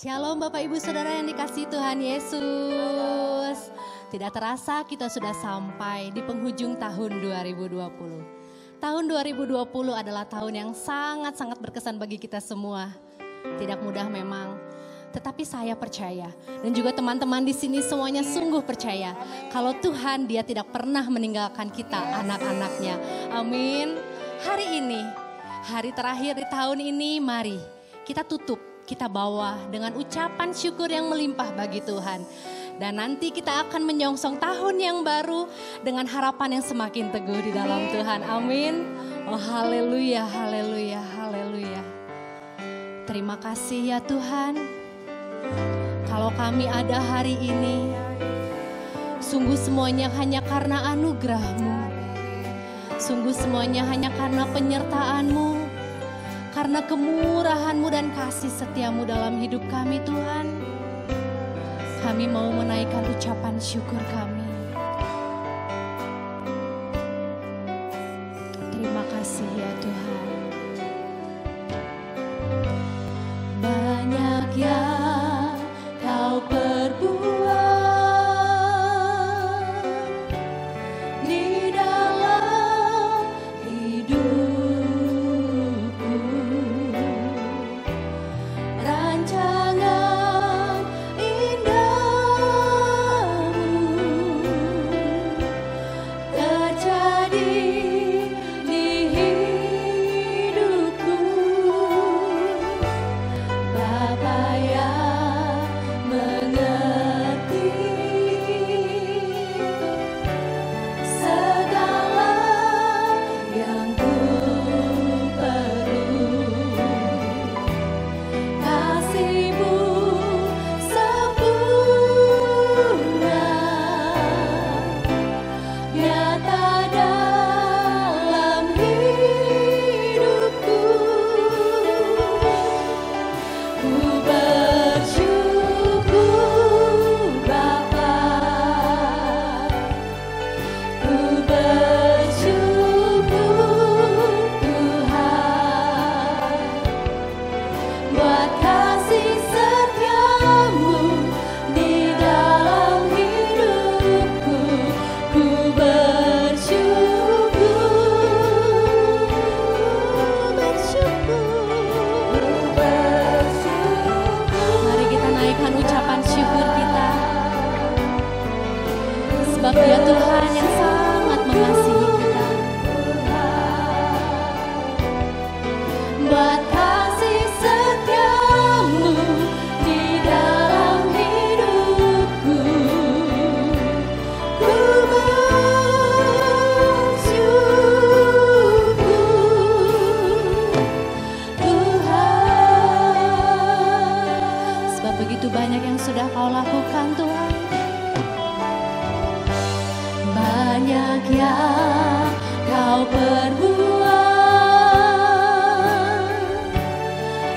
Shalom Bapak Ibu Saudara yang dikasihi Tuhan Yesus. Tidak terasa kita sudah sampai di penghujung tahun 2020. Tahun 2020 adalah tahun yang sangat-sangat berkesan bagi kita semua. Tidak mudah memang, tetapi saya percaya dan juga teman-teman di sini semuanya sungguh percaya kalau Tuhan Dia tidak pernah meninggalkan kita anak-anaknya. Amin. Hari ini, hari terakhir di tahun ini, mari kita tutup, kita bawa dengan ucapan syukur yang melimpah bagi Tuhan. Dan nanti kita akan menyongsong tahun yang baru dengan harapan yang semakin teguh di dalam Tuhan. Amin. Oh haleluya, haleluya, haleluya. Terima kasih ya Tuhan. Kalau kami ada hari ini, sungguh semuanya hanya karena anugerah-Mu. Sungguh semuanya hanya karena penyertaan-Mu. Karena kemurahan-Mu dan kasih setia-Mu dalam hidup kami Tuhan. Kami mau menaikkan ucapan syukur kami. Terima kasih ya Tuhan. Banyak yang Kau perbuat di dalam hidupku. Rancangan indah-Mu terjadi di hidupku. Bapa yang mengerti segala yang ku perlu. Kasih-Mu sempurna nyata dalam hidupku. Ku bersyukur Bapa, ku bersyukur Tuhan, buat kasih setia-Mu di dalam hidupku. Ku bersyukur. Mari kita naikkan ucapan syukur kita. Sebab Dia Tuhan yang sangat mengasihi kita. Buat kasih setia-Mu di dalam hidupku. Ku bersyukur Tuhan. Sebab begitu banyak yang sudah Kau lakukan Tuhan. Banyak yang Kau perbuat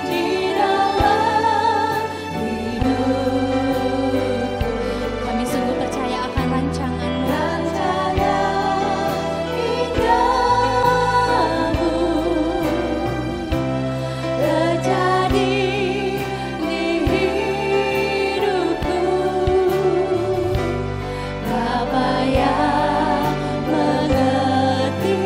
di dalam hidupku. Kami sungguh percaya akan rancangan-Mu. Rancangan indah-Mu terjadi di hidupku. Bapa yang mengerti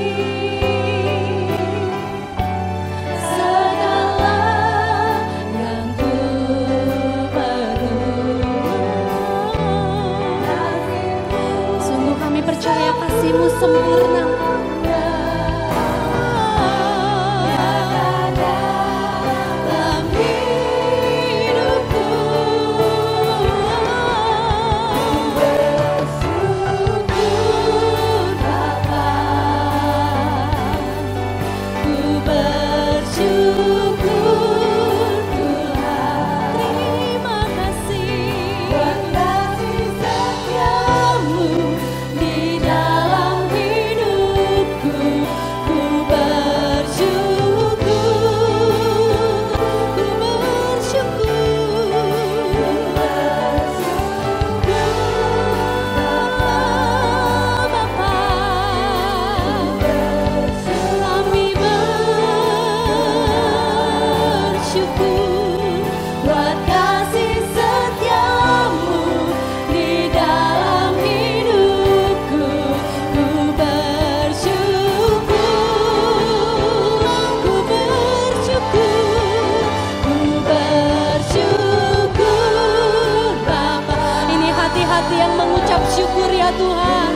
hati yang mengucap syukur ya Tuhan.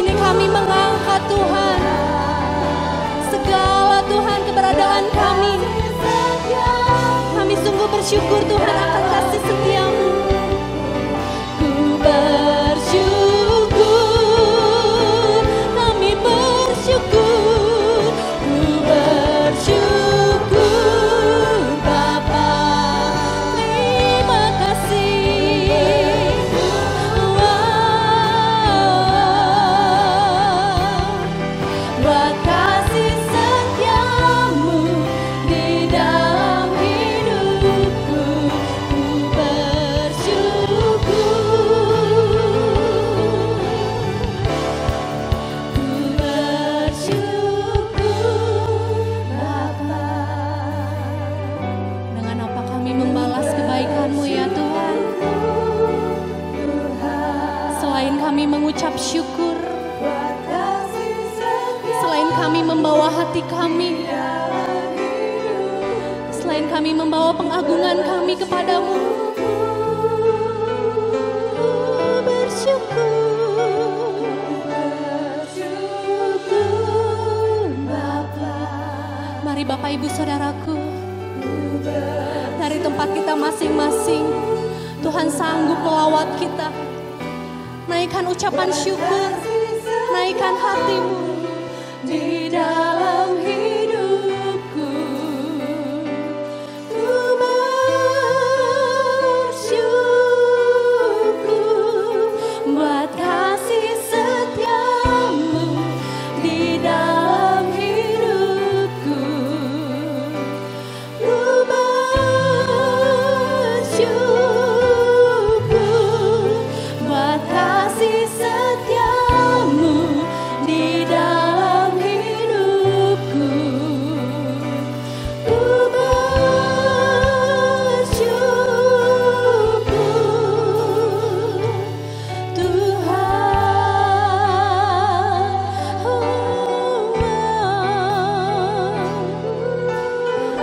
Ini kami mengangkat Tuhan segala Tuhan keberadaan kami. Kami sungguh bersyukur Tuhan akan kasih setia-Mu. Ku bersyukur, kami bersyukur, ku bersyukur Bapa. Terima kasih. Buat kasih setia-Mu di dalam hidupku, ku bersyukur, Bapa. Dengan apa kami membalas kebaikan-Mu ya Tuhan? Selain kami mengucap syukur, selain kami membawa hati kami, selain kami membawa pengagungan kami kepadamu, bersyukur Bapa. Mari Bapak Ibu Saudaraku, dari tempat kita masing-masing, Tuhan sanggup melawat kita. Naikkan ucapan syukur, naikkan hatimu di dalam hidupku. Ku bersyukur buat kasih setia-Mu di dalam hidupku. Ku bersyukur buat kasih setia-Mu di dalam hidupku. Ku bersyukur Tuhan.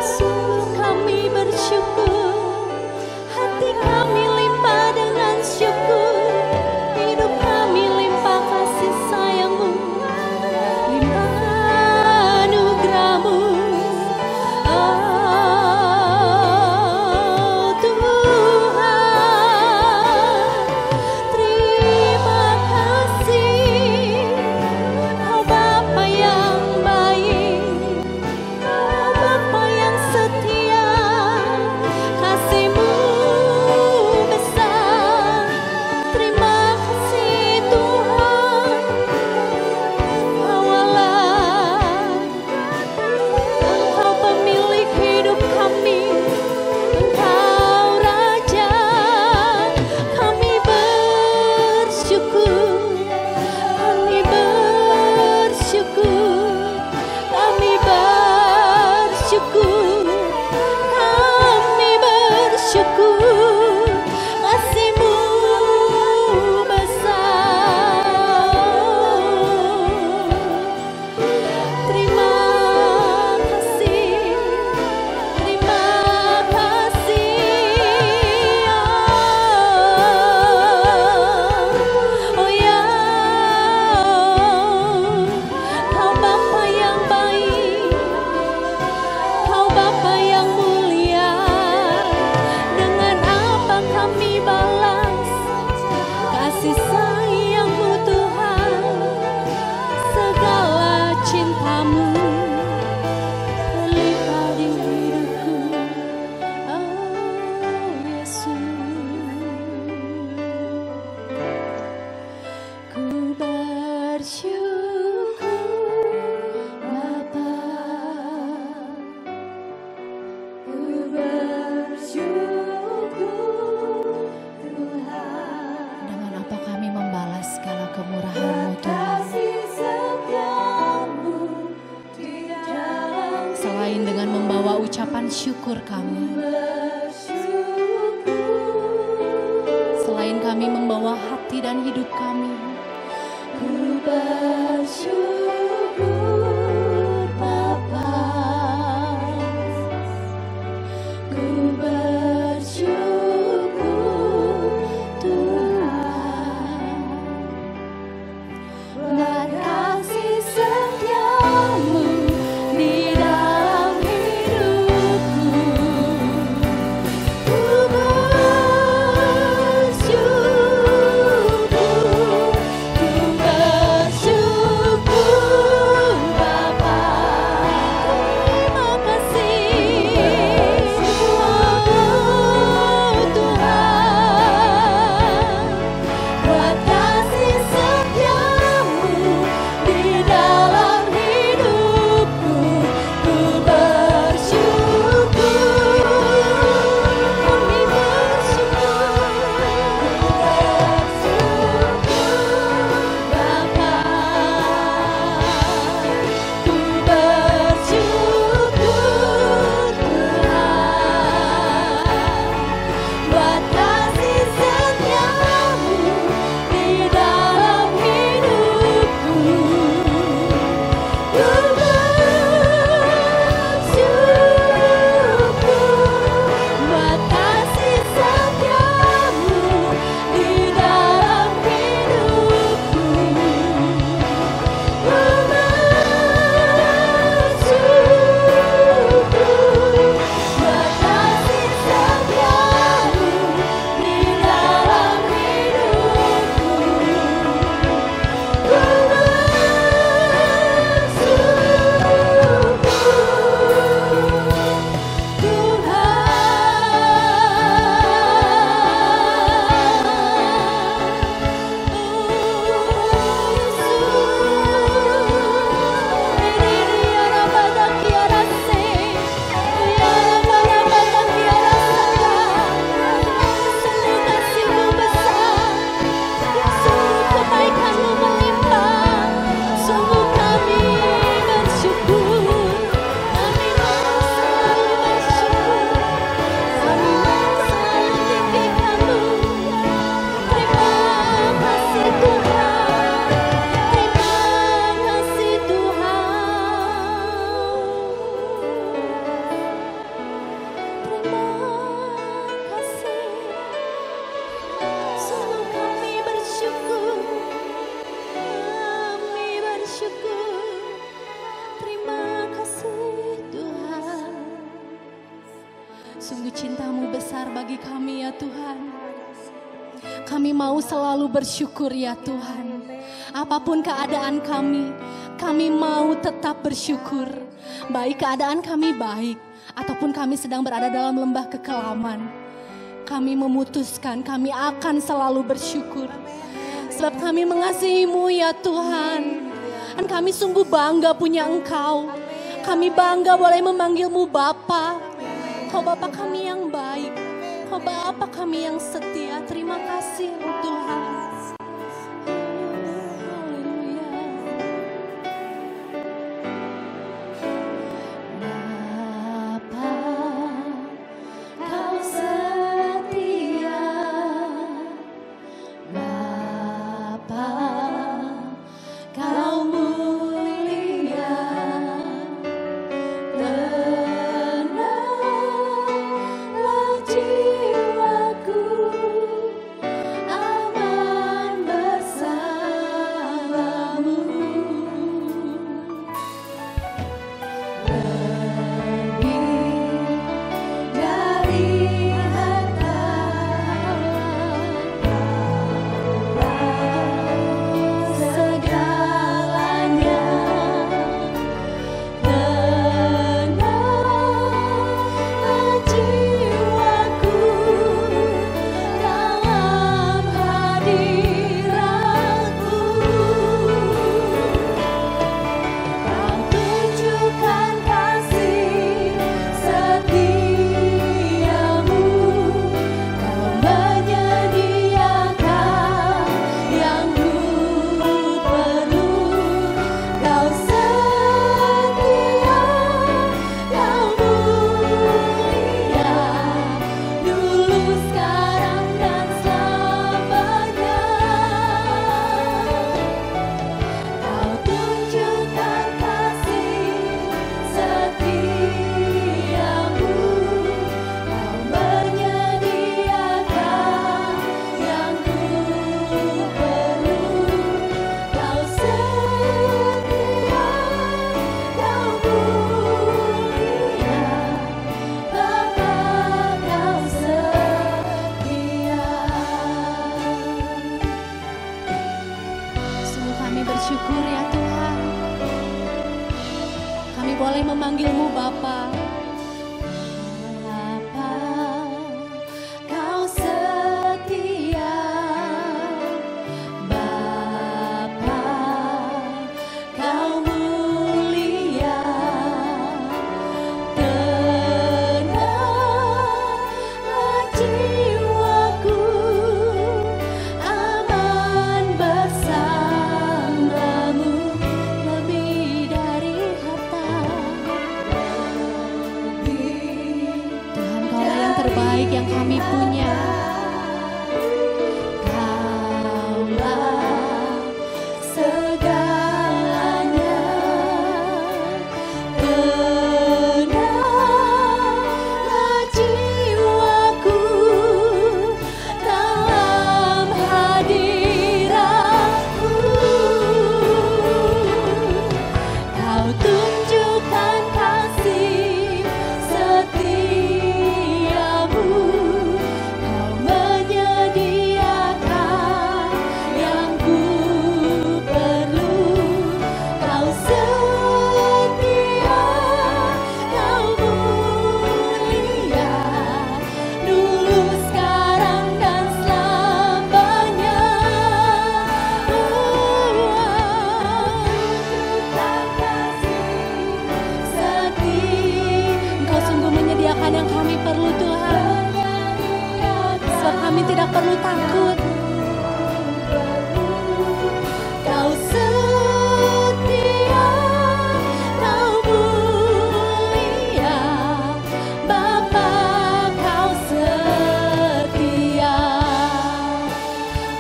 Sungguh kami bersyukur, hati kami limpah dengan syukur, hidup kami limpah kasih sayang-Mu, limpah anugerah-Mu. Oh Tuhan, terima kasih. Kau Bapa yang baik, Kau Bapa yang setia, kasih-Mu besar. Terima kasih Tuhan. Kau Allah, Engkau pemilik hidup kami, Engkau Raja. Kami bersyukur, kami bersyukur, kami bersyukur, kami bersyukur. Kasih-Mu besar. Terima kasih, terima kasih. Oh ya, Kau Bapa yang baik, Kau Bapa yang mulia. Dengan apa kami balas kasih sayang-Mu Tuhan, segala cinta-Mu terlimpah di hidupku. Oh Yesus, ku bersyukur Bapa, ku bersyukur Tuhan. Dengan apa kami membalas segala kemurahan-Mu Tuhan? Selain dengan membawa ucapan syukur kami, selain kami membawa hati dan hidup kami, ku bersyukur Bapa, ku bersyukur Tuhan. besar bagi kami ya Tuhan. Kami mau selalu bersyukur ya Tuhan. Apapun keadaan kami mau tetap bersyukur. Baik keadaan kami baik, ataupun kami sedang berada dalam lembah kekelaman. Kami memutuskan kami akan selalu bersyukur. Sebab kami mengasihi-Mu ya Tuhan. Dan kami sungguh bangga punya Engkau. Kami bangga boleh memanggil-Mu Bapa. Kau Bapa kami yang baik. Kau Bapa kami yang setia. Terima kasih Tuhan.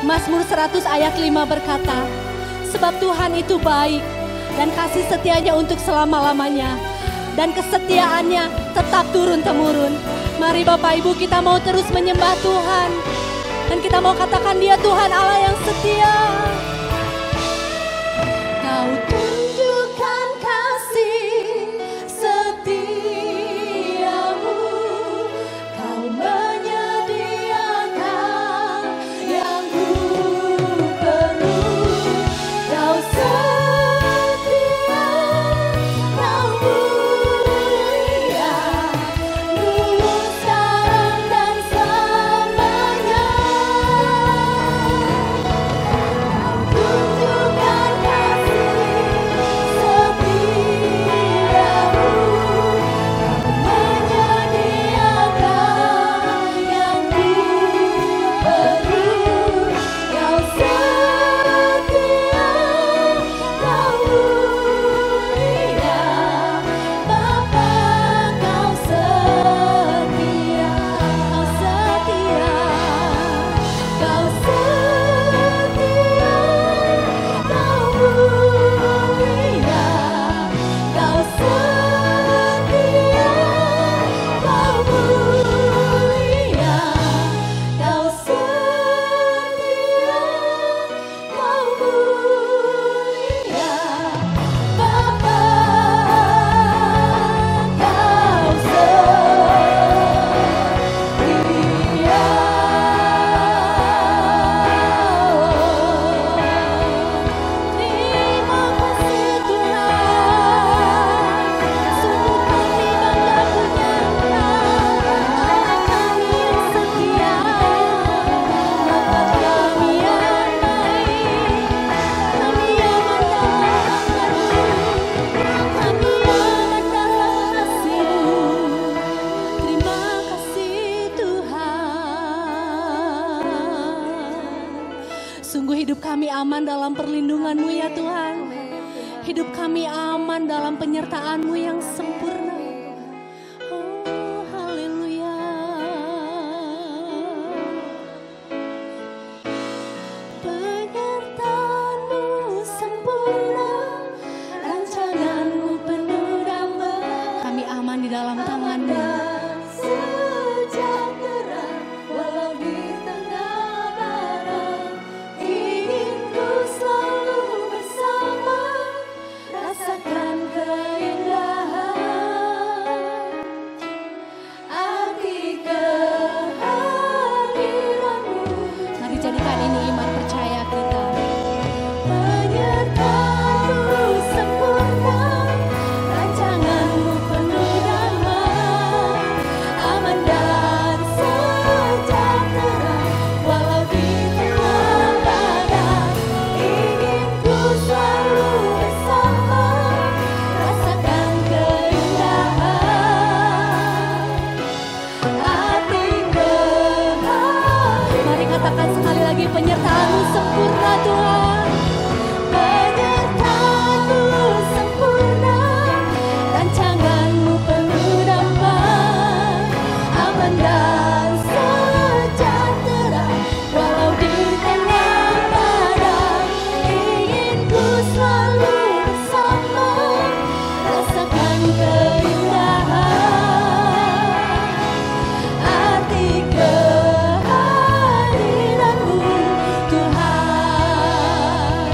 Mazmur 100 ayat 5 berkata, sebab Tuhan itu baik dan kasih setianya untuk selama-lamanya, dan kesetiaannya tetap turun-temurun. Mari Bapak Ibu, kita mau terus menyembah Tuhan, dan kita mau katakan Dia Tuhan Allah yang setia. Kau tunjukkan kasih setiamu, Kau Sungguh hidup kami aman dalam perlindungan-Mu ya Tuhan. Hidup kami aman dalam penyertaan-Mu yang sempurna. Oh, haleluya. Penyertaan-Mu sempurna, rancangan-Mu penuh damai. Kami aman di dalam tangan-Mu. Penyertaan-Mu sempurna Tuhan. Penyertaan-Mu sempurna, rancangan-Mu penuh damai, aman dan sejahtera. Walau di tengah badai, ingin ku selalu bersama, rasakan keindahan arti kehadiran-Mu Tuhan,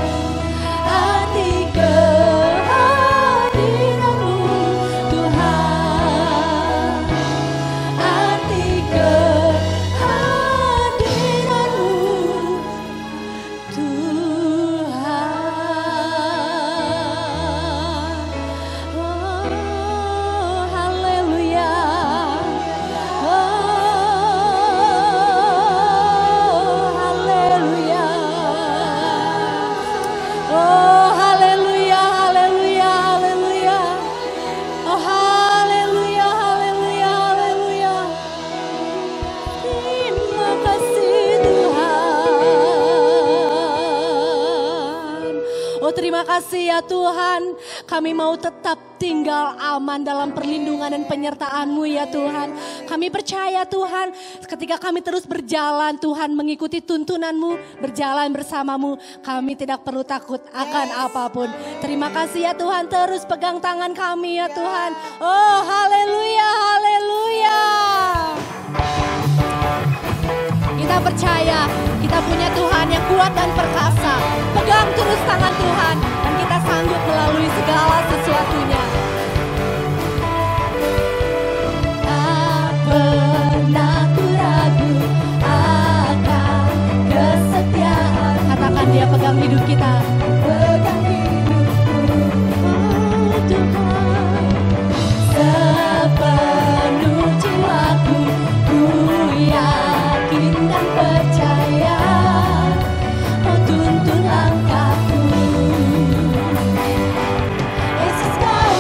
arti kehadiran-Mu Tuhan, arti kehadiran-Mu Tuhan. Oh, haleluya. Oh, haleluya, haleluya, haleluya. Oh, haleluya, haleluya, haleluya. Terima kasih Tuhan. Oh, terima kasih ya Tuhan. Kami mau tetap tinggal aman dalam perlindungan dan penyertaan-Mu ya Tuhan. Kami percaya Tuhan, ketika kami terus berjalan Tuhan, mengikuti tuntunan-Mu, berjalan bersama-Mu, kami tidak perlu takut akan apapun. Terima kasih ya Tuhan, terus pegang tangan kami ya Tuhan. Oh, haleluya, haleluya. Kita percaya, kita punya Tuhan yang kuat dan perkasa. Pegang terus tangan Tuhan, dan kita sanggup melalui segala sesuatunya. Tak pernah ku ragu akan kesetiaan. Katakan Dia pegang hidup kita. Pegang hidupku, oh Tuhan. Sepenuh jiwaku, ku yakin dan percaya. Oh, tuntun langkahku, Yesus Kau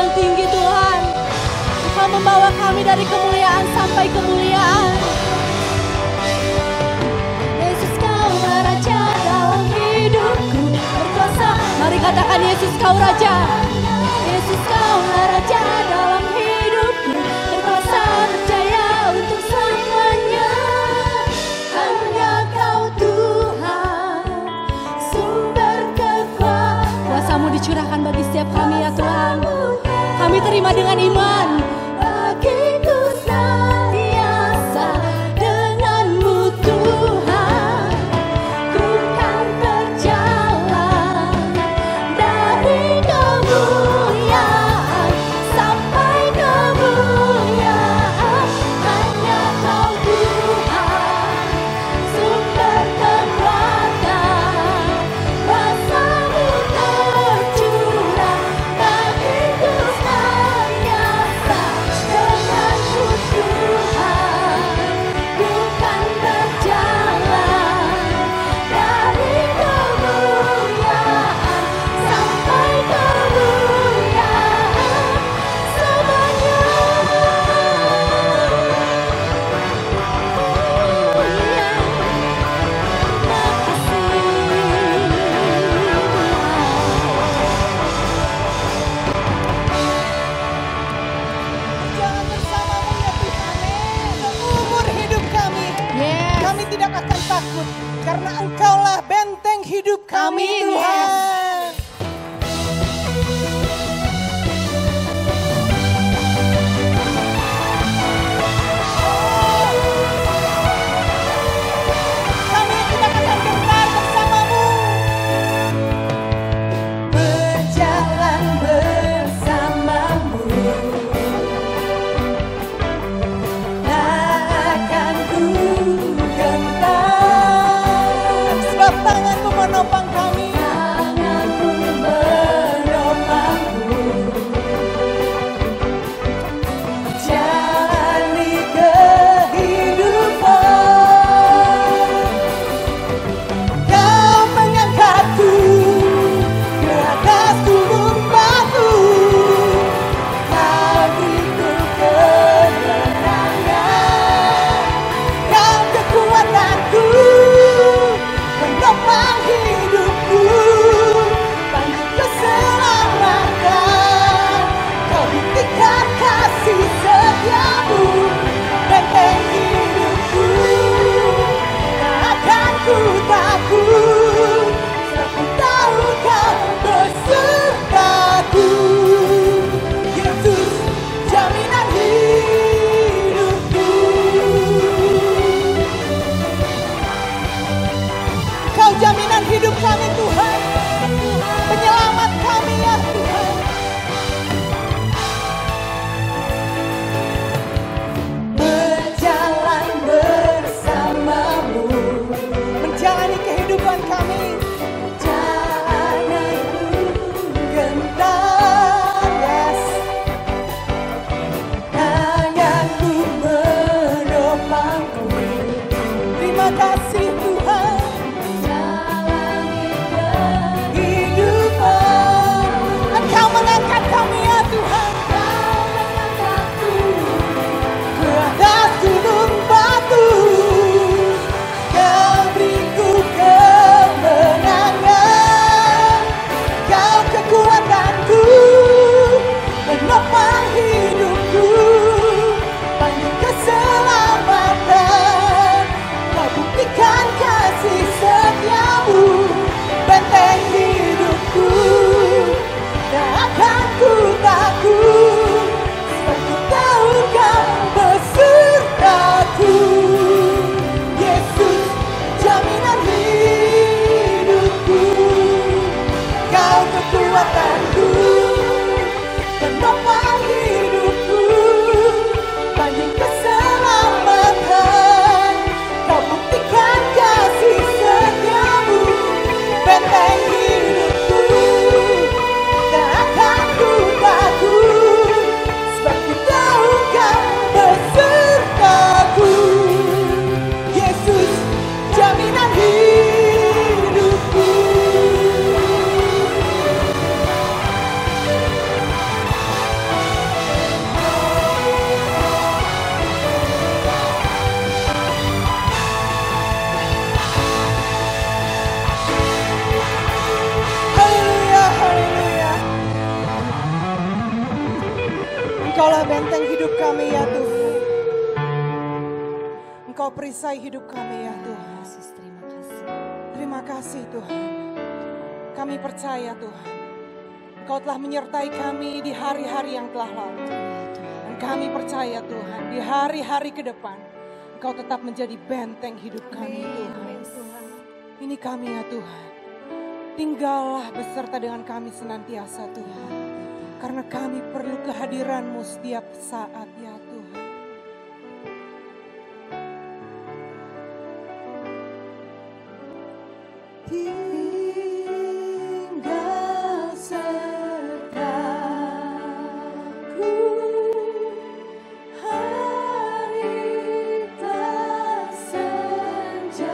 yang tinggi Tuhan. Engkau membawa kami dari kemuliaan sampai kemuliaan. Yesus Kaulah Raja dalam hidupku berkuasa. Mari katakan Yesus Kau Raja. Yesus Kaulah Raja dalam hidupku berkuasa, percaya untuk selamanya. Hanya Kau Tuhan, sumber kekuatan. Kuasa-Mu dicurahkan bagi setiap kami ya Tuhan. Kami terima dengan iman. Bagiku senantiasa dengan-Mu Tuhan, ku kan berjalan dari kemuliaan sampai kemuliaan. Hanya Kau Tuhan, sumber kekuatan. Kuasa-Mu tercurah bagiku senantiasa dengan-Mu Tuhan, ku kan berjalan dari kemuliaan sampai kemuliaan selamanya. Berjalan bersama-Mu ya Tuhan, seumur hidup kami. Yes. Kami tidak akan takut karena Engkaulah benteng hidup kami, Amin, Tuhan. Kami tidak akan gentar bersama-Mu. Berjalan bersama-Mu, takkan ku gentar. Sebab tangan-Mu menopang kami. Engkaulah benteng hidup kami ya Tuhan. Engkau perisai hidup kami ya Tuhan. Terima kasih. Terima kasih Tuhan. Kami percaya Tuhan, Engkau telah menyertai kami di hari-hari yang telah lalu. Dan kami percaya Tuhan, di hari-hari ke depan, Engkau tetap menjadi benteng hidup kami Tuhan. Ini kami ya Tuhan. Tinggallah beserta dengan kami senantiasa Tuhan. Karena kami perlu kehadiran-Mu setiap saat ya Tuhan. Tinggal sertaku hari tak senja.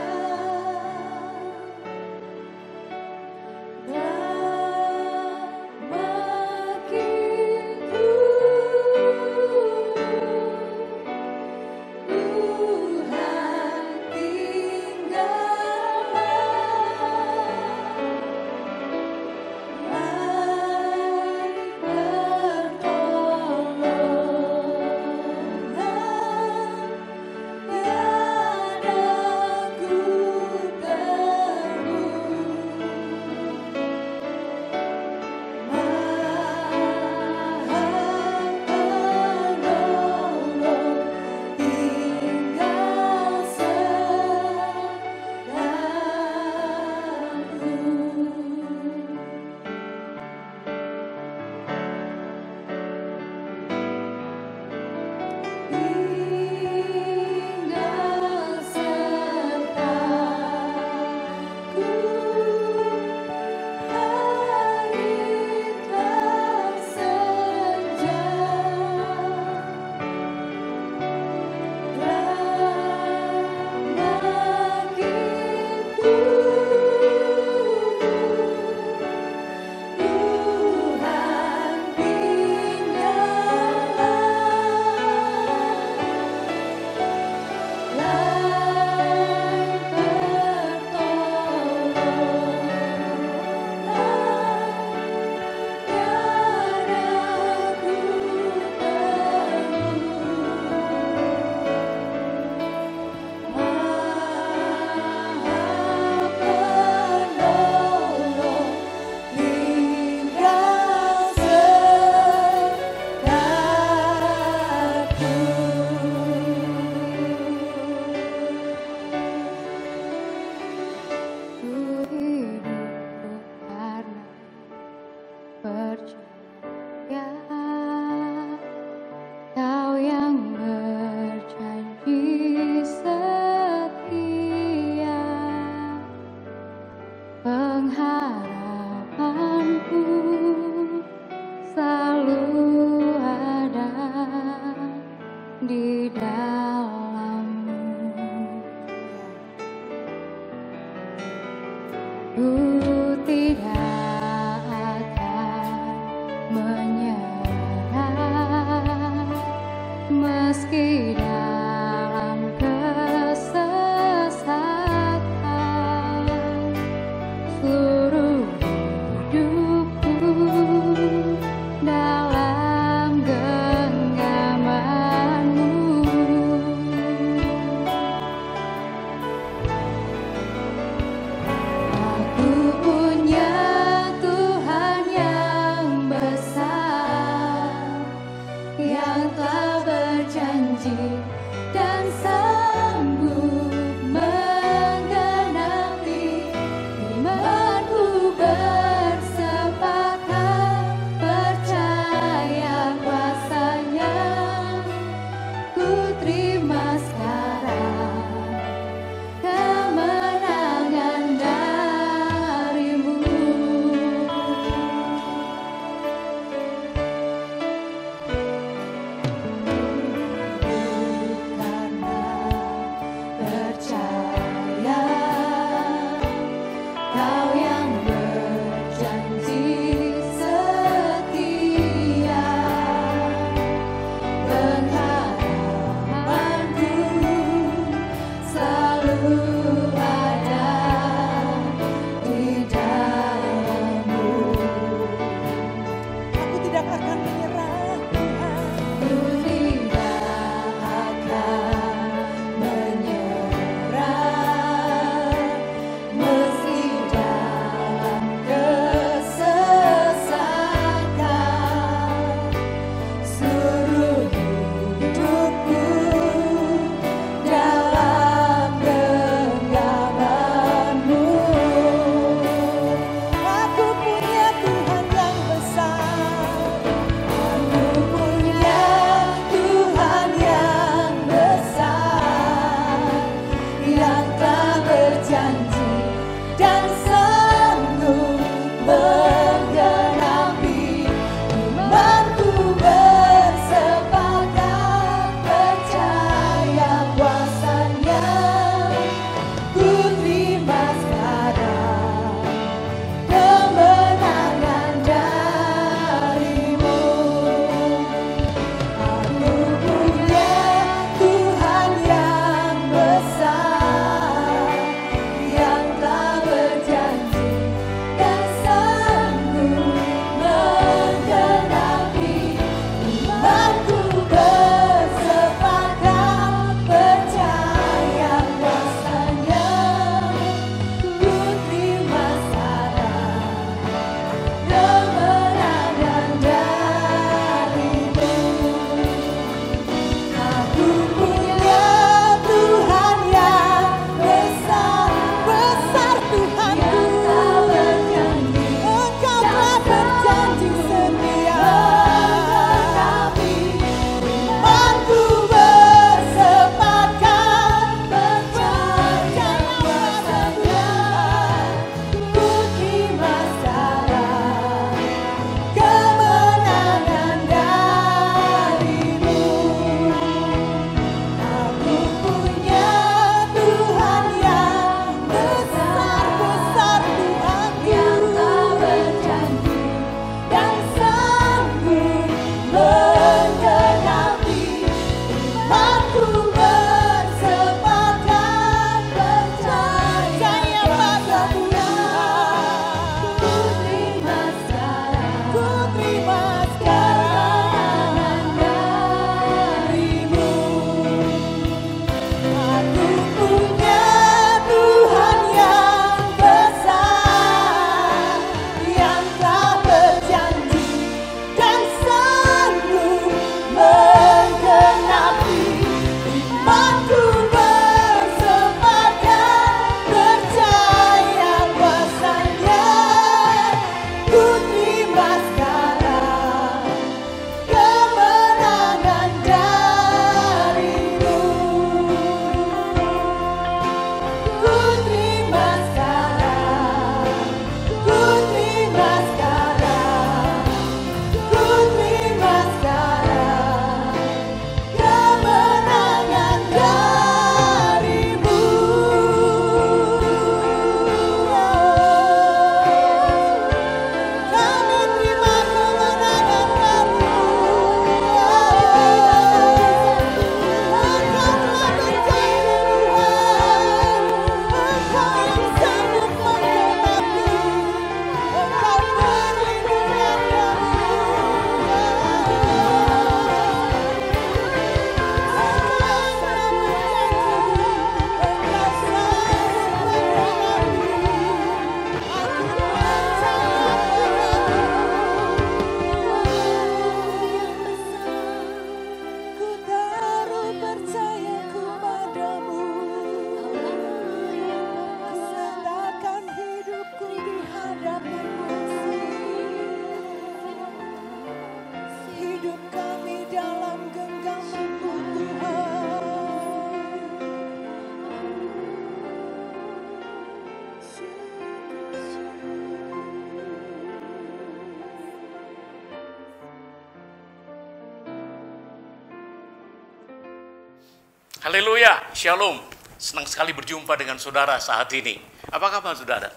Haleluya, shalom. Senang sekali berjumpa dengan saudara saat ini. Apa kabar saudara?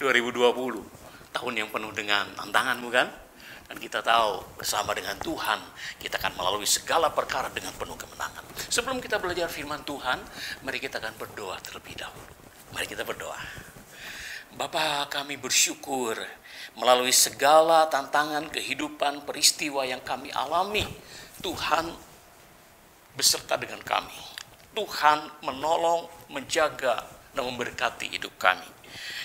2020, tahun yang penuh dengan tantangan bukan? Dan kita tahu bersama dengan Tuhan, kita akan melalui segala perkara dengan penuh kemenangan. Sebelum kita belajar firman Tuhan, mari kita akan berdoa terlebih dahulu. Mari kita berdoa. Bapa, kami bersyukur melalui segala tantangan kehidupan, peristiwa yang kami alami. Tuhan beserta dengan kami. Tuhan menolong, menjaga, dan memberkati hidup kami.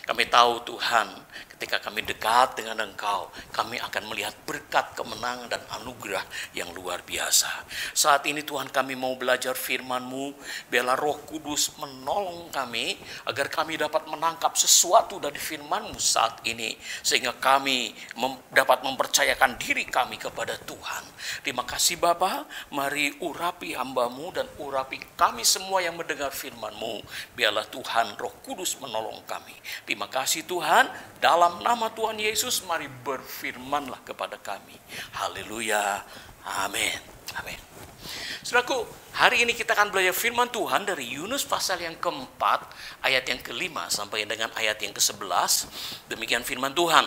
Kami tahu Tuhan, ketika kami dekat dengan Engkau, kami akan melihat berkat, kemenangan, dan anugerah yang luar biasa. Saat ini Tuhan, kami mau belajar firman-Mu. Biarlah Roh Kudus menolong kami, agar kami dapat menangkap sesuatu dari firman-Mu saat ini. Sehingga kami dapat mempercayakan diri kami kepada Tuhan. Terima kasih Bapa, mari urapi hamba-Mu dan urapi kami semua yang mendengar firman-Mu. Biarlah Tuhan Roh Kudus menolong kami. Terima kasih Tuhan, dalam nama Tuhan Yesus mari berfirmanlah kepada kami. Haleluya, amin, amin. Saudaraku, hari ini kita akan belajar firman Tuhan dari Yunus pasal yang keempat, ayat yang kelima sampai dengan ayat yang ke-11. Demikian firman Tuhan.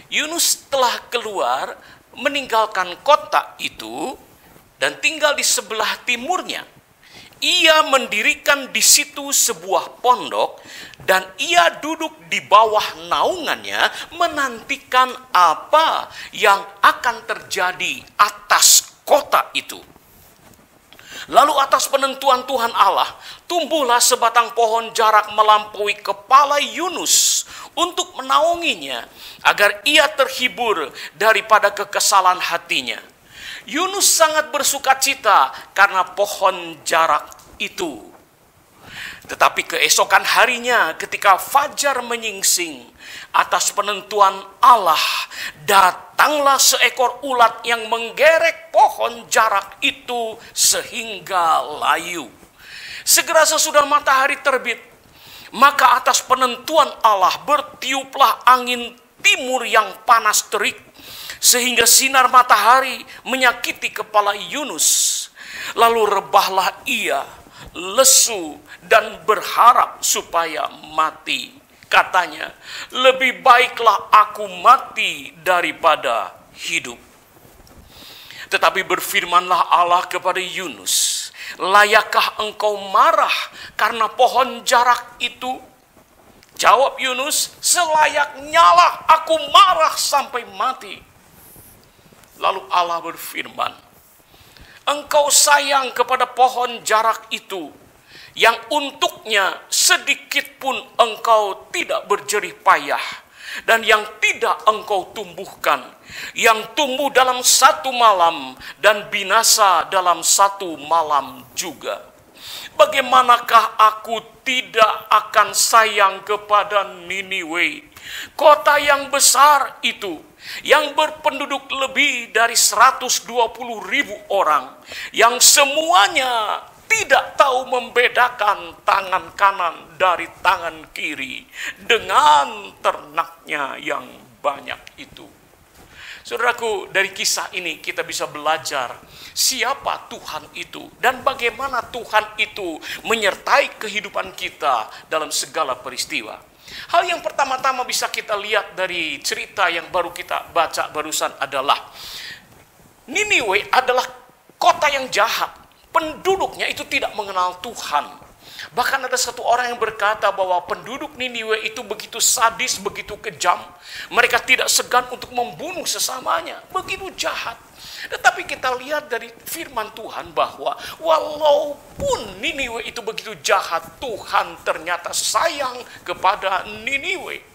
Yunus telah keluar meninggalkan kota itu dan tinggal di sebelah timurnya. Ia mendirikan di situ sebuah pondok dan ia duduk di bawah naungannya menantikan apa yang akan terjadi atas kota itu. Lalu atas penentuan Tuhan Allah, tumbuhlah sebatang pohon jarak melampaui kepala Yunus untuk menaunginya agar ia terhibur daripada kekesalan hatinya. Yunus sangat bersukacita karena pohon jarak itu. Tetapi keesokan harinya ketika fajar menyingsing, atas penentuan Allah datanglah seekor ulat yang menggerek pohon jarak itu sehingga layu. Segera sesudah matahari terbit, maka atas penentuan Allah bertiuplah angin timur yang panas terik, sehingga sinar matahari menyakiti kepala Yunus. Lalu rebahlah ia, lesu dan berharap supaya mati. Katanya, lebih baiklah aku mati daripada hidup. Tetapi berfirmanlah Allah kepada Yunus, layakkah engkau marah karena pohon jarak itu? Jawab Yunus, selayaknyalah aku marah sampai mati. Lalu Allah berfirman, engkau sayang kepada pohon jarak itu, yang untuknya sedikit pun engkau tidak berjerih payah, dan yang tidak engkau tumbuhkan, yang tumbuh dalam satu malam dan binasa dalam satu malam juga. Bagaimanakah aku tidak akan sayang kepada Niniwe, kota yang besar itu, yang berpenduduk lebih dari 120.000 orang, yang semuanya tidak tahu membedakan tangan kanan dari tangan kiri dengan ternaknya yang banyak itu. Saudaraku, dari kisah ini kita bisa belajar siapa Tuhan itu dan bagaimana Tuhan itu menyertai kehidupan kita dalam segala peristiwa. Hal yang pertama-tama bisa kita lihat dari cerita yang baru kita baca barusan adalah Niniwe adalah kota yang jahat. Penduduknya itu tidak mengenal Tuhan. Bahkan ada satu orang yang berkata bahwa penduduk Niniwe itu begitu sadis, begitu kejam. Mereka tidak segan untuk membunuh sesamanya. Begitu jahat. Tetapi kita lihat dari firman Tuhan bahwa walaupun Niniwe itu begitu jahat, Tuhan ternyata sayang kepada Niniwe.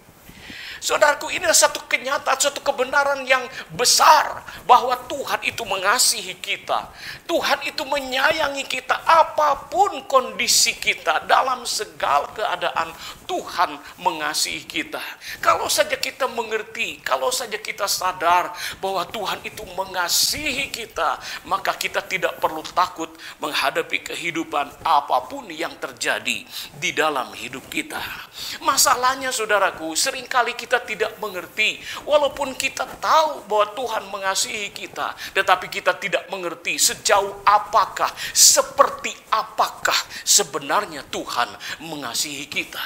Saudaraku, ini adalah satu kenyataan, satu kebenaran yang besar bahwa Tuhan itu mengasihi kita. Tuhan itu menyayangi kita apapun kondisi kita, dalam segala keadaan Tuhan mengasihi kita. Kalau saja kita mengerti, kalau saja kita sadar bahwa Tuhan itu mengasihi kita, maka kita tidak perlu takut menghadapi kehidupan apapun yang terjadi di dalam hidup kita. Masalahnya saudaraku, seringkali kita kita tidak mengerti, walaupun kita tahu bahwa Tuhan mengasihi kita, tetapi kita tidak mengerti sejauh apakah, seperti apakah sebenarnya Tuhan mengasihi kita.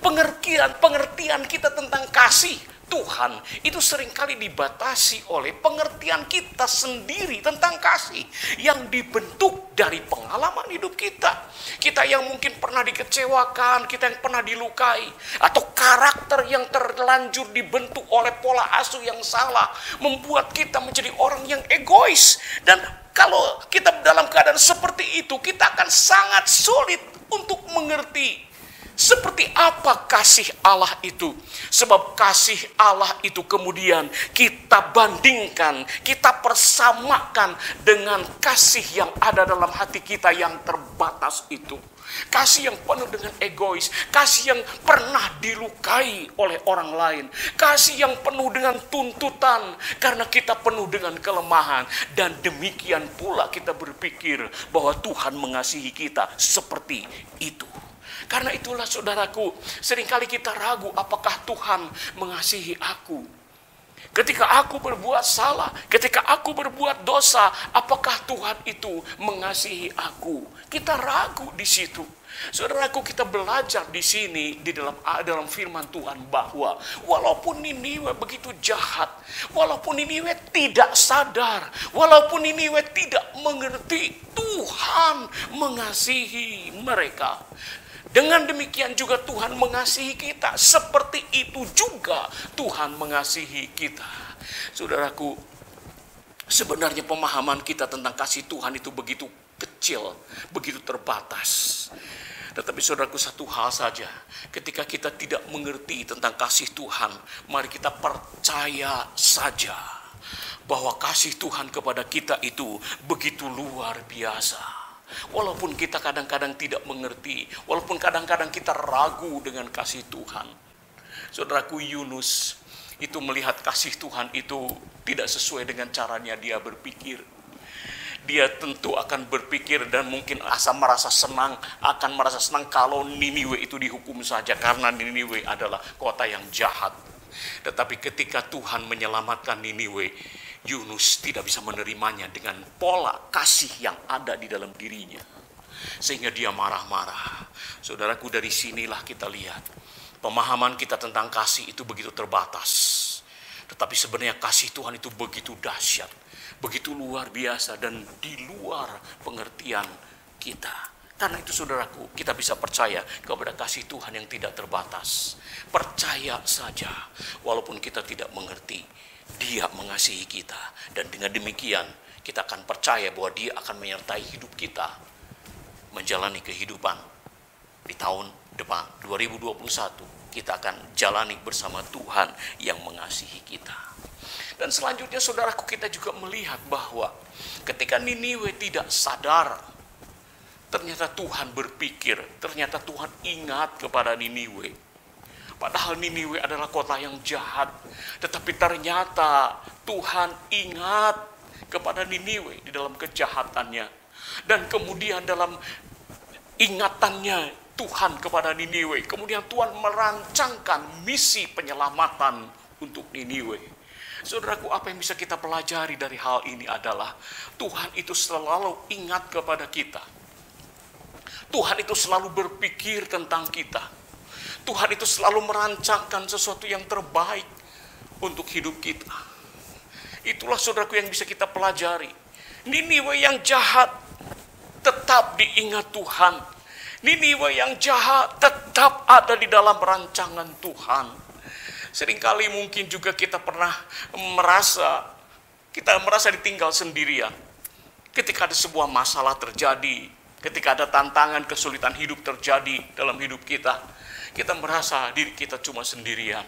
Pengertian kita tentang kasih Tuhan itu seringkali dibatasi oleh pengertian kita sendiri tentang kasih yang dibentuk dari pengalaman hidup kita. Kita yang mungkin pernah dikecewakan, kita yang pernah dilukai, atau karakter yang terlanjur dibentuk oleh pola asuh yang salah membuat kita menjadi orang yang egois. Dan kalau kita dalam keadaan seperti itu, kita akan sangat sulit untuk mengerti seperti apa kasih Allah itu. Sebab kasih Allah itu kemudian kita bandingkan, kita persamakan dengan kasih yang ada dalam hati kita yang terbatas itu. Kasih yang penuh dengan egois, kasih yang pernah dilukai oleh orang lain, kasih yang penuh dengan tuntutan karena kita penuh dengan kelemahan. Dan demikian pula kita berpikir bahwa Tuhan mengasihi kita seperti itu. Karena itulah saudaraku, seringkali kita ragu apakah Tuhan mengasihi aku. Ketika aku berbuat salah, ketika aku berbuat dosa, apakah Tuhan itu mengasihi aku? Kita ragu di situ. Saudaraku, kita belajar di sini di dalam firman Tuhan bahwa walaupun Niniwe begitu jahat, walaupun Niniwe tidak sadar, walaupun Niniwe tidak mengerti, Tuhan mengasihi mereka. Dengan demikian juga Tuhan mengasihi kita. Seperti itu juga Tuhan mengasihi kita. Saudaraku, sebenarnya pemahaman kita tentang kasih Tuhan itu begitu kecil, begitu terbatas. Tetapi saudaraku, satu hal saja, ketika kita tidak mengerti tentang kasih Tuhan, mari kita percaya saja bahwa kasih Tuhan kepada kita itu begitu luar biasa. Walaupun kita kadang-kadang tidak mengerti, walaupun kadang-kadang kita ragu dengan kasih Tuhan. Saudaraku, Yunus itu melihat kasih Tuhan itu tidak sesuai dengan caranya dia berpikir. Dia tentu akan berpikir dan mungkin akan merasa senang kalau Niniwe itu dihukum saja, karena Niniwe adalah kota yang jahat. Tetapi ketika Tuhan menyelamatkan Niniwe, Yunus tidak bisa menerimanya dengan pola kasih yang ada di dalam dirinya. Sehingga dia marah-marah. Saudaraku, dari sinilah kita lihat pemahaman kita tentang kasih itu begitu terbatas. Tetapi sebenarnya kasih Tuhan itu begitu dahsyat, begitu luar biasa dan di luar pengertian kita. Karena itu saudaraku, kita bisa percaya kepada kasih Tuhan yang tidak terbatas. Percaya saja, walaupun kita tidak mengerti, Dia mengasihi kita. Dan dengan demikian, kita akan percaya bahwa Dia akan menyertai hidup kita menjalani kehidupan di tahun depan 2021. Kita akan jalani bersama Tuhan yang mengasihi kita. Dan selanjutnya saudaraku, kita juga melihat bahwa ketika Niniwe tidak sadar, ternyata Tuhan berpikir, ternyata Tuhan ingat kepada Niniwe. Padahal Niniwe adalah kota yang jahat, tetapi ternyata Tuhan ingat kepada Niniwe di dalam kejahatannya. Dan kemudian dalam ingatannya Tuhan kepada Niniwe, kemudian Tuhan merancangkan misi penyelamatan untuk Niniwe. Saudaraku, apa yang bisa kita pelajari dari hal ini adalah Tuhan itu selalu ingat kepada kita. Tuhan itu selalu berpikir tentang kita. Tuhan itu selalu merancangkan sesuatu yang terbaik untuk hidup kita. Itulah saudaraku yang bisa kita pelajari. Niniwe yang jahat tetap diingat Tuhan. Niniwe yang jahat tetap ada di dalam rancangan Tuhan. Seringkali mungkin juga kita pernah merasa ditinggal sendirian. Ketika ada sebuah masalah terjadi, ketika ada tantangan, kesulitan hidup terjadi dalam hidup kita, kita merasa diri kita cuma sendirian.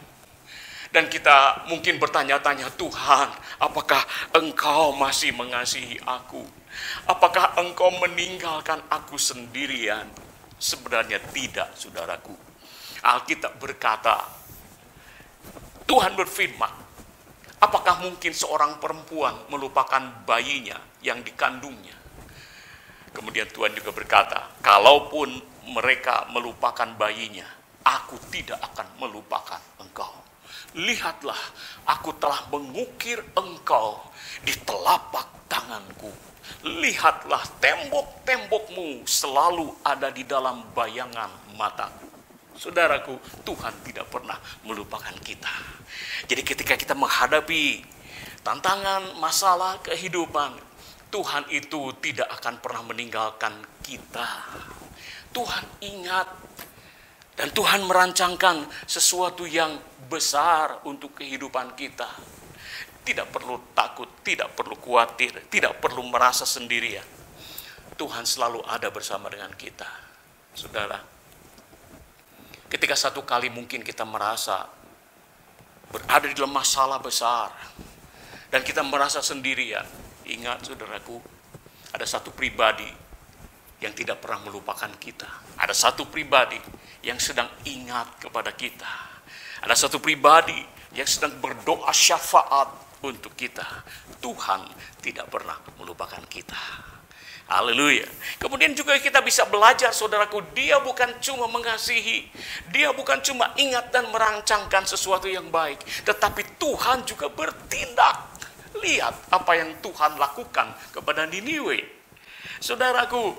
Dan kita mungkin bertanya-tanya, Tuhan, apakah Engkau masih mengasihi aku? Apakah Engkau meninggalkan aku sendirian? Sebenarnya tidak, saudaraku. Alkitab berkata, Tuhan berfirman, apakah mungkin seorang perempuan melupakan bayinya yang dikandungnya? Kemudian Tuhan juga berkata, kalaupun mereka melupakan bayinya, aku tidak akan melupakan engkau. lihatlah, aku telah mengukir engkau di telapak tanganku. Lihatlah, tembok-tembokmu selalu ada di dalam bayangan mataku. Saudaraku, Tuhan tidak pernah melupakan kita. Jadi ketika kita menghadapi tantangan, masalah, kehidupan, Tuhan itu tidak akan pernah meninggalkan kita. Tuhan ingat dan Tuhan merancangkan sesuatu yang besar untuk kehidupan kita. Tidak perlu takut, tidak perlu khawatir, tidak perlu merasa sendirian. Tuhan selalu ada bersama dengan kita. Saudara, ketika satu kali mungkin kita merasa berada di dalam masalah besar dan kita merasa sendirian, ingat saudaraku, ada satu pribadi yang tidak pernah melupakan kita. Ada satu pribadi yang sedang ingat kepada kita. Ada satu pribadi yang sedang berdoa syafaat untuk kita. Tuhan tidak pernah melupakan kita. Haleluya. Kemudian juga kita bisa belajar, saudaraku, dia bukan cuma mengasihi, dia bukan cuma ingat dan merancangkan sesuatu yang baik, tetapi Tuhan juga bertindak. Lihat apa yang Tuhan lakukan kepada Niniwe. Saudaraku,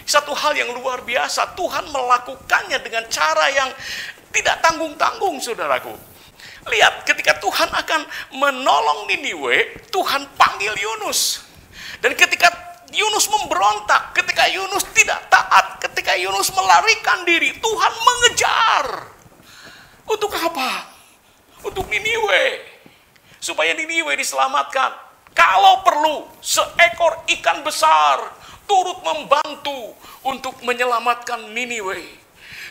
satu hal yang luar biasa, Tuhan melakukannya dengan cara yang tidak tanggung-tanggung, saudaraku. Lihat, ketika Tuhan akan menolong Niniwe, Tuhan panggil Yunus. Dan ketika Yunus memberontak, ketika Yunus tidak taat, ketika Yunus melarikan diri, Tuhan mengejar. Untuk apa? Untuk Niniwe. Supaya Niniwe diselamatkan. Kalau perlu, seekor ikan besar turut membantu untuk menyelamatkan Niniwe.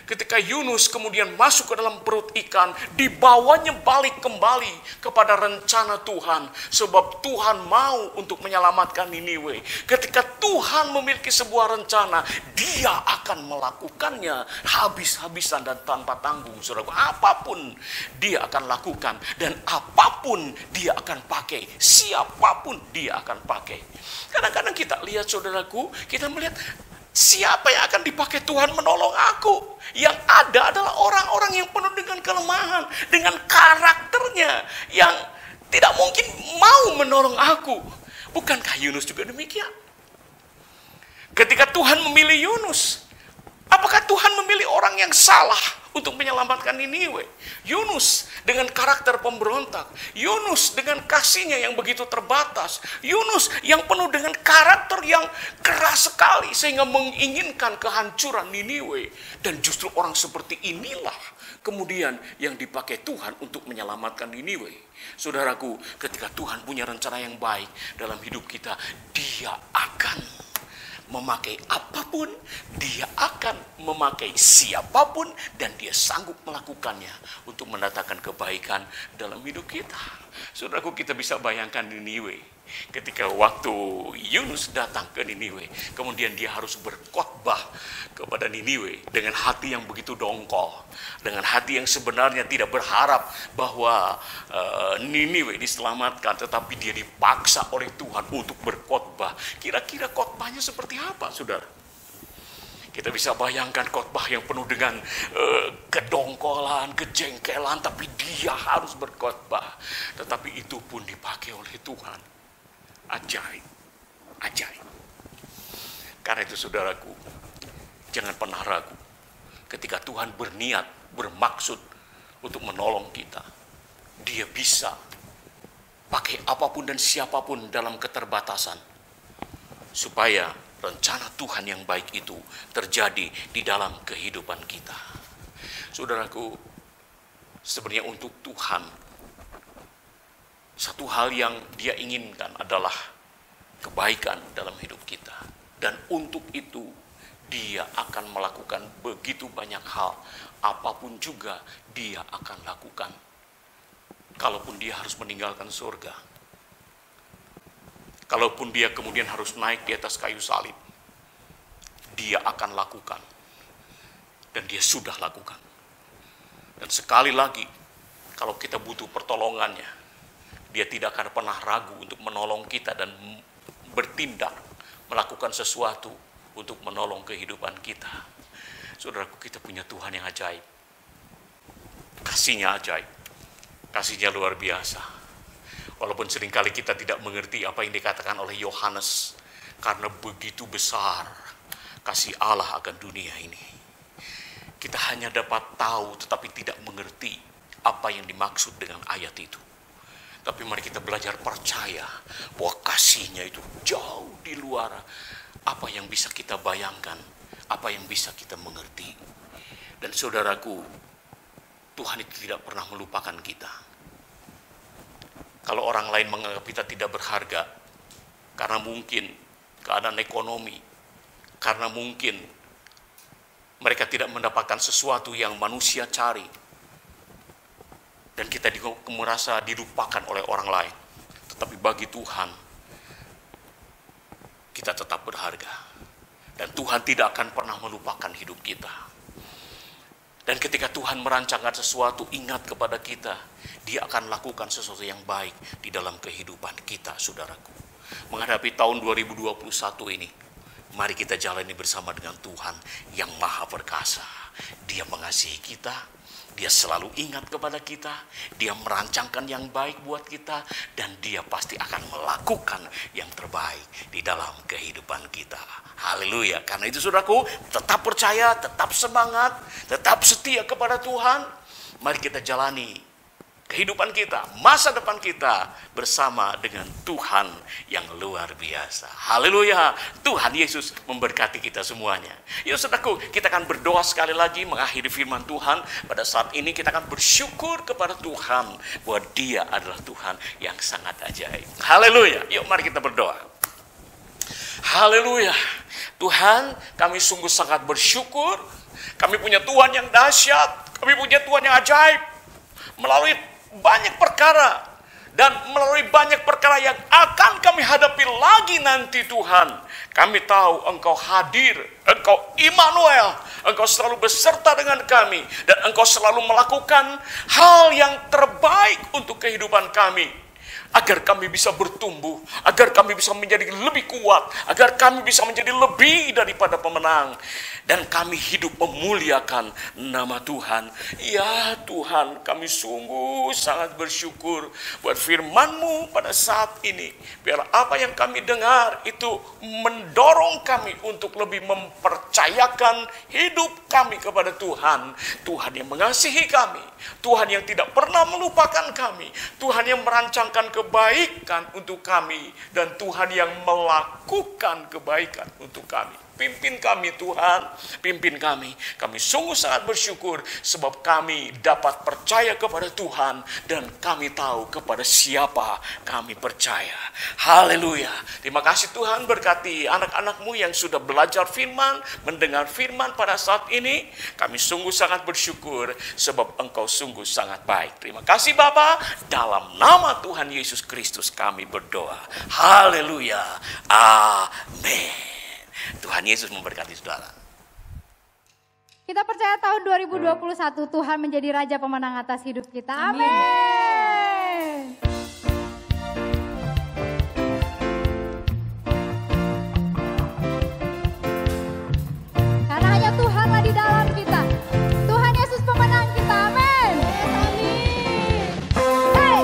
Ketika Yunus kemudian masuk ke dalam perut ikan, dibawanya balik kembali kepada rencana Tuhan. Sebab Tuhan mau untuk menyelamatkan Niniwe. Ketika Tuhan memiliki sebuah rencana, dia akan melakukannya habis-habisan dan tanpa tanggung. Saudara, apapun dia akan lakukan dan apapun dia akan pakai, siapapun dia akan pakai. Kadang-kadang kita lihat, saudaraku, kita melihat, siapa yang akan dipakai Tuhan menolong aku? Yang ada adalah orang-orang yang penuh dengan kelemahan, dengan karakternya yang tidak mungkin mau menolong aku. Bukankah Yunus juga demikian? Ketika Tuhan memilih Yunus, apakah Tuhan memilih orang yang salah untuk menyelamatkan Niniwe? Yunus dengan karakter pemberontak, Yunus dengan kasihnya yang begitu terbatas, Yunus yang penuh dengan karakter yang keras sekali sehingga menginginkan kehancuran Niniwe. Dan justru orang seperti inilah kemudian yang dipakai Tuhan untuk menyelamatkan Niniwe. Saudaraku, ketika Tuhan punya rencana yang baik dalam hidup kita, dia akan memakai apapun, dia akan memakai siapapun, dan dia sanggup melakukannya untuk mendatangkan kebaikan dalam hidup kita. Saudaraku, kita bisa bayangkan Niniwe. Ketika waktu Yunus datang ke Niniwe, kemudian dia harus berkhotbah kepada Niniwe dengan hati yang begitu dongkol, dengan hati yang sebenarnya tidak berharap bahwa Niniwe diselamatkan, tetapi dia dipaksa oleh Tuhan untuk berkhotbah. Kira-kira khotbahnya seperti apa, saudara? Kita bisa bayangkan khotbah yang penuh dengan kedongkolan, kejengkelan, tapi dia harus berkhotbah. Tetapi itu pun dipakai oleh Tuhan. Ajaib, ajaib. Karena itu, saudaraku, jangan pernah ragu. Ketika Tuhan berniat, bermaksud untuk menolong kita, dia bisa pakai apapun dan siapapun dalam keterbatasan, supaya rencana Tuhan yang baik itu terjadi di dalam kehidupan kita. Saudaraku, sebenarnya untuk Tuhan, satu hal yang dia inginkan adalah kebaikan dalam hidup kita. Dan untuk itu, dia akan melakukan begitu banyak hal. Apapun juga dia akan lakukan. Kalaupun dia harus meninggalkan surga, kalaupun dia kemudian harus naik di atas kayu salib, dia akan lakukan. Dan dia sudah lakukan. Dan sekali lagi, kalau kita butuh pertolongannya, dia tidak akan pernah ragu untuk menolong kita dan bertindak, melakukan sesuatu untuk menolong kehidupan kita. Saudaraku, kita punya Tuhan yang ajaib. Kasihnya ajaib. Kasih-Nya luar biasa. Walaupun seringkali kita tidak mengerti apa yang dikatakan oleh Yohanes, karena begitu besar kasih Allah akan dunia ini. Kita hanya dapat tahu tetapi tidak mengerti apa yang dimaksud dengan ayat itu. Tapi mari kita belajar percaya bahwa kasih-Nya itu jauh di luar apa yang bisa kita bayangkan, apa yang bisa kita mengerti. Dan saudaraku, Tuhan itu tidak pernah melupakan kita. Kalau orang lain menganggap kita tidak berharga, karena mungkin keadaan ekonomi, karena mungkin mereka tidak mendapatkan sesuatu yang manusia cari, dan kita merasa dilupakan oleh orang lain. Tetapi bagi Tuhan, kita tetap berharga. Dan Tuhan tidak akan pernah melupakan hidup kita. Dan ketika Tuhan merancangkan sesuatu, ingat kepada kita, Dia akan lakukan sesuatu yang baik di dalam kehidupan kita, saudaraku. Menghadapi tahun 2021 ini, mari kita jalani bersama dengan Tuhan yang Maha Perkasa. Dia mengasihi kita, Dia selalu ingat kepada kita, Dia merancangkan yang baik buat kita, dan Dia pasti akan melakukan yang terbaik di dalam kehidupan kita. Haleluya. Karena itu saudaraku, tetap percaya, tetap semangat, tetap setia kepada Tuhan. Mari kita jalani kehidupan kita, masa depan kita bersama dengan Tuhan yang luar biasa. Haleluya. Tuhan Yesus memberkati kita semuanya. Ya saudaraku, kita akan berdoa sekali lagi mengakhiri firman Tuhan. Pada saat ini kita akan bersyukur kepada Tuhan bahwa Dia adalah Tuhan yang sangat ajaib. Haleluya. Yuk mari kita berdoa. Haleluya. Tuhan, kami sungguh sangat bersyukur. Kami punya Tuhan yang dahsyat. Kami punya Tuhan yang ajaib. Melalui banyak perkara. Dan melalui banyak perkara yang akan kami hadapi lagi nanti Tuhan. Kami tahu Engkau hadir. Engkau Immanuel. Engkau selalu beserta dengan kami. Dan Engkau selalu melakukan hal yang terbaik untuk kehidupan kami. Agar kami bisa bertumbuh, agar kami bisa menjadi lebih kuat, agar kami bisa menjadi lebih daripada pemenang. Dan kami hidup memuliakan nama Tuhan. Ya Tuhan, kami sungguh sangat bersyukur buat firman-Mu pada saat ini. Biar apa yang kami dengar itu mendorong kami untuk lebih mempercayakan hidup kami kepada Tuhan. Tuhan yang mengasihi kami, Tuhan yang tidak pernah melupakan kami, Tuhan yang merancangkan kebaikan untuk kami, dan Tuhan yang melakukan kebaikan untuk kami. Pimpin kami Tuhan, pimpin kami. Kami sungguh sangat bersyukur sebab kami dapat percaya kepada Tuhan dan kami tahu kepada siapa kami percaya. Haleluya. Terima kasih Tuhan, berkati anak-anak-Mu yang sudah belajar firman, mendengar firman pada saat ini. Kami sungguh sangat bersyukur sebab Engkau sungguh sangat baik. Terima kasih Bapa, dalam nama Tuhan Yesus Kristus kami berdoa. Haleluya. Amin. Tuhan Yesus memberkati saudara. Kita percaya tahun 2021 Tuhan menjadi Raja pemenang atas hidup kita. Amin. Karena hanya Tuhanlah di dalam kita. Tuhan Yesus pemenang kita. Amin. Hey.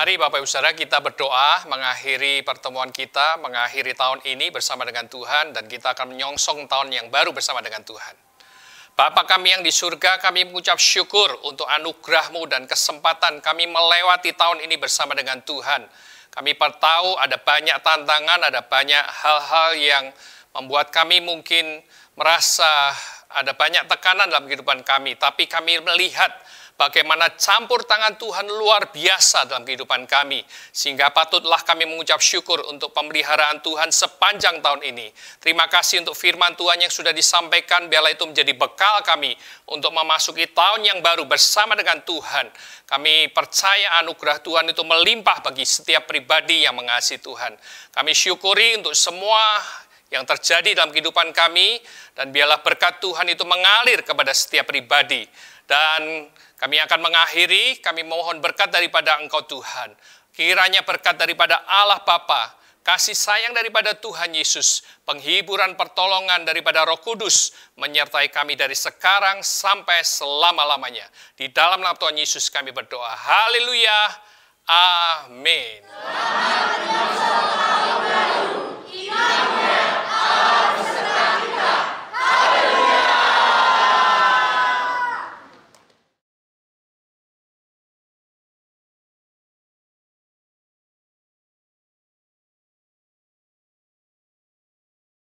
Mari Bapak Ibu Saudara kita berdoa mengakhiri pertemuan kita, mengakhiri tahun ini bersama dengan Tuhan, dan kita akan menyongsong tahun yang baru bersama dengan Tuhan. Bapa kami yang di surga, kami mengucap syukur untuk anugerah-Mu dan kesempatan kami melewati tahun ini bersama dengan Tuhan. Kami tahu ada banyak tantangan, ada banyak hal-hal yang membuat kami mungkin merasa ada banyak tekanan dalam kehidupan kami, tapi kami melihat bagaimana campur tangan Tuhan luar biasa dalam kehidupan kami. Sehingga patutlah kami mengucap syukur untuk pemeliharaan Tuhan sepanjang tahun ini. Terima kasih untuk firman Tuhan yang sudah disampaikan. Biarlah itu menjadi bekal kami untuk memasuki tahun yang baru bersama dengan Tuhan. Kami percaya anugerah Tuhan itu melimpah bagi setiap pribadi yang mengasihi Tuhan. Kami syukuri untuk semua yang terjadi dalam kehidupan kami. Dan biarlah berkat Tuhan itu mengalir kepada setiap pribadi. Dan kami akan mengakhiri, kami mohon berkat daripada Engkau Tuhan. Kiranya berkat daripada Allah Bapa, kasih sayang daripada Tuhan Yesus, penghiburan pertolongan daripada Roh Kudus, menyertai kami dari sekarang sampai selama-lamanya. Di dalam nama Tuhan Yesus kami berdoa. Haleluya. Amin.